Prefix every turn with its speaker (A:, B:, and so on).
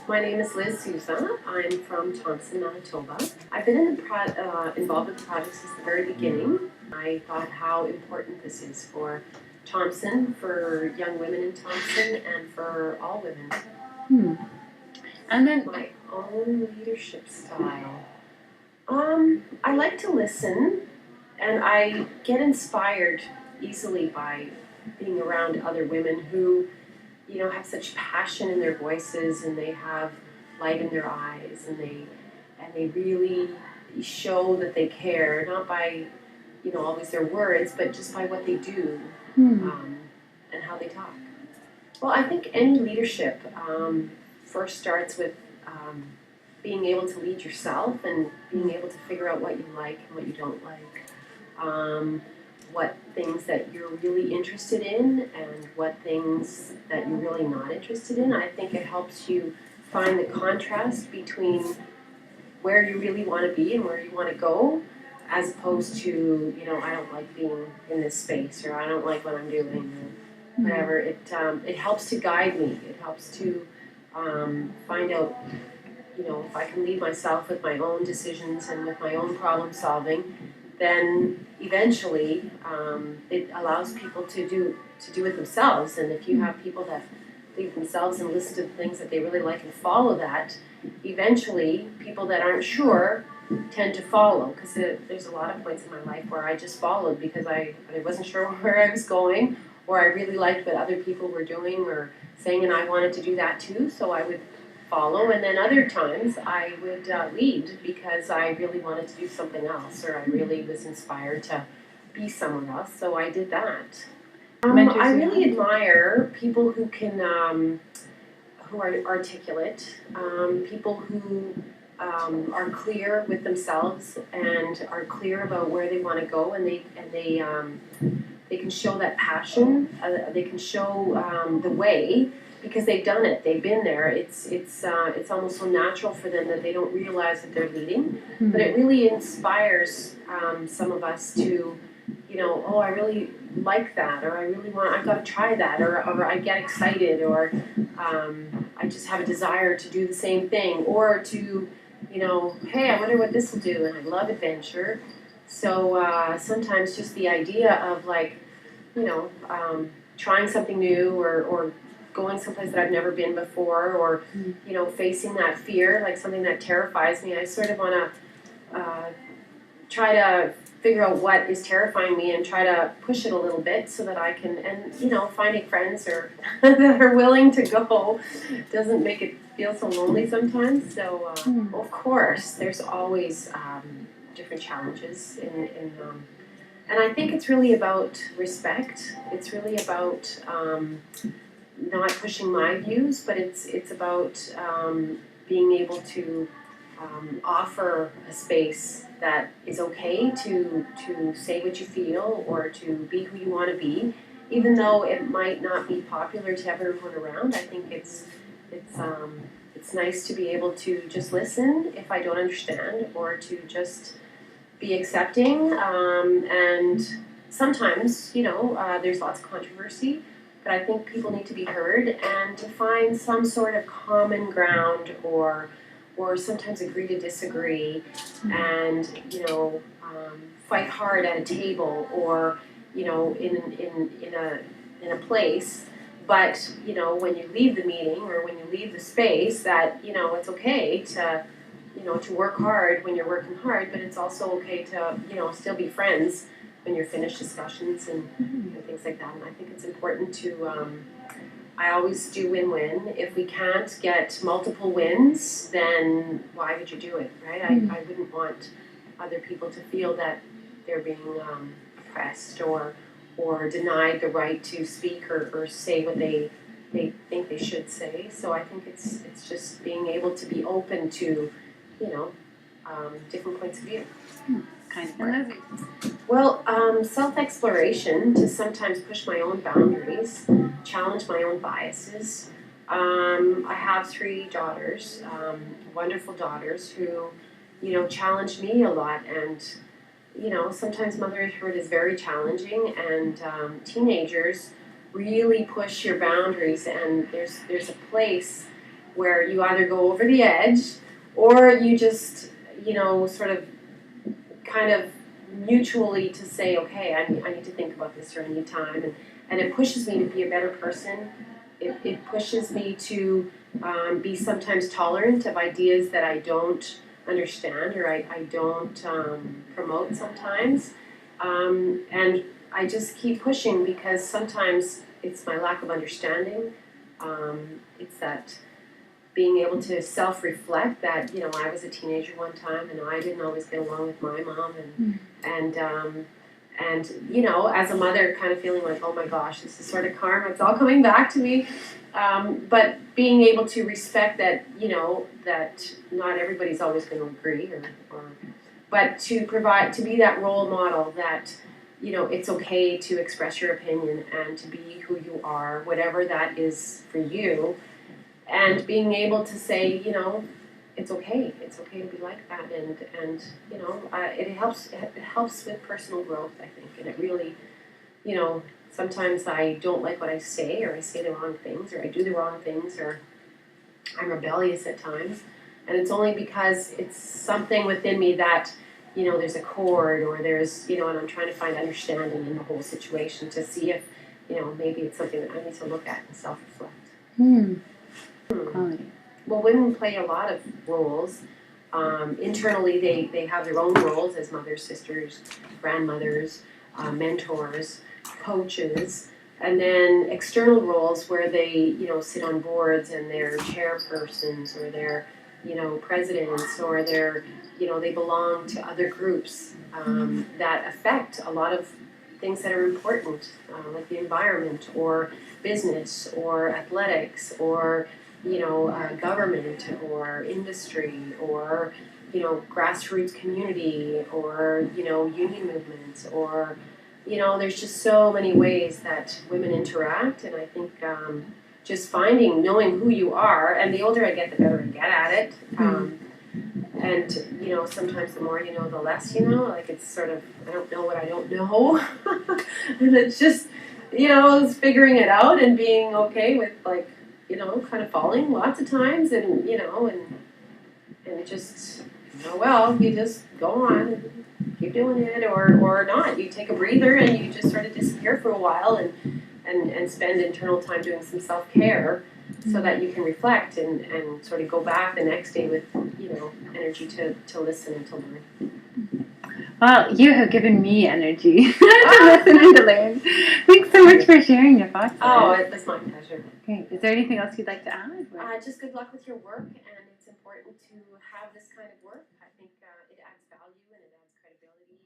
A: My name is Liz Sousa. I'm from Thompson, Manitoba. I've been involved with the project since the very beginning. I thought how important this is for Thompson, for young women in Thompson, and for all women.
B: And then
A: My own leadership style. I like to listen, and I get inspired easily by being around other women who, have such passion in their voices, and they have light in their eyes, and they really show that they care, not by, always their words, but just by what they do, and how they talk. Well, I think any leadership first starts with being able to lead yourself and being able to figure out what you like and what you don't like. What things that you're really interested in and what things that you're really not interested in. I think it helps you find the contrast between where you really want to be and where you want to go, as opposed to, I don't like being in this space, or I don't like what I'm doing, or whatever. It helps to guide me. It helps to find out, if I can lead myself with my own decisions and with my own problem solving, then eventually it allows people to do it themselves. And if you have people that lead themselves and listen to the things that they really like and follow that, eventually people that aren't sure tend to follow, because there's a lot of points in my life where I just followed because I wasn't sure where I was going, or I really liked what other people were doing or saying, and I wanted to do that too, so I would follow. And then other times I would lead because I really wanted to do something else, or I really was inspired to be someone else, so I did that. I really admire people who can, who are articulate, people who are clear with themselves and are clear about where they want to go, and they can show that passion. They can show the way, because they've done it, they've been there. It's almost so natural for them that they don't realize that they're leading. But it really inspires some of us to, oh, I really like that, or I've got to try that, or I get excited, or I just have a desire to do the same thing, or to, hey, I wonder what this will do, and I love adventure. So sometimes just the idea of trying something new, or going someplace that I've never been before, or facing that fear, like something that terrifies me. I sort of want to try to figure out what is terrifying me and try to push it a little bit so that I can, and finding friends or that are willing to go doesn't make it feel so lonely sometimes. So of course there's always different challenges and I think it's really about respect. It's really about not pushing my views, but it's about being able to offer a space that is okay to say what you feel, or to be who you want to be, even though it might not be popular to everyone around. I think it's nice to be able to just listen if I don't understand, or to just be accepting. And sometimes, there's lots of controversy, but I think people need to be heard and to find some sort of common ground, or sometimes agree to disagree, and fight hard at a table, or in a place. But when you leave the meeting, or when you leave the space, that it's okay to to work hard when you're working hard, but it's also okay to still be friends when you're finished discussions and things like that. And I think it's important to I always do win-win. If we can't get multiple wins, then why would you do it, right? I wouldn't want other people to feel that they're being oppressed, or denied the right to speak, or say what they think they should say. So I think it's just being able to be open to, different points of view.
B: Kind of work.
A: Well, self-exploration, to sometimes push my own boundaries, challenge my own biases. I have 3 daughters, wonderful daughters, who, challenge me a lot. And, sometimes motherhood is very challenging, and teenagers really push your boundaries. And there's a place where you either go over the edge or you just, sort of kind of mutually to say, okay, I need to think about this, or I need time, and it pushes me to be a better person. It pushes me to be sometimes tolerant of ideas that I don't understand, or I don't promote sometimes. And I just keep pushing because sometimes it's my lack of understanding. It's that being able to self-reflect that, I was a teenager one time and I didn't always get along with my mom, and as a mother kind of feeling like, oh my gosh, this is sort of karma, it's all coming back to me. But being able to respect that, that not everybody's always going to agree, but to be that role model that, it's okay to express your opinion and to be who you are, whatever that is for you. And being able to say, it's okay to be like that, and it helps with personal growth, I think, and it really, sometimes I don't like what I say, or I say the wrong things, or I do the wrong things, or I'm rebellious at times, and it's only because it's something within me that, there's a chord, or there's, and I'm trying to find understanding in the whole situation to see if, maybe it's something that I need to look at and self-reflect.
B: Quality.
A: Well, women play a lot of roles. Internally, they have their own roles as mothers, sisters, grandmothers, mentors, coaches, and then external roles where they, sit on boards and they're chairpersons, or they're, presidents, or they're, they belong to other groups that affect a lot of things that are important, like the environment, or business, or athletics, or government, or industry, or grassroots community, or union movements, or there's just so many ways that women interact, and I think just knowing who you are, and the older I get, the better I get at it. And sometimes the more you know, the less you know. Like, it's sort of, I don't know what I don't know, and it's just it's figuring it out and being okay with, like, kind of falling lots of times, and and just, well, you just go on and keep doing it, or not. You take a breather and you just sort of disappear for a while, and spend internal time doing some self-care, so that you can reflect and sort of go back the next day with, energy to listen and to learn.
B: Well, you have given me energy to listen and to learn. Thanks so much for sharing your thoughts.
A: Oh, it was my pleasure.
B: Okay. Is there anything else you'd like to add?
A: Just good luck with your work, and it's important to have this kind of work. I think it adds value and it adds credibility.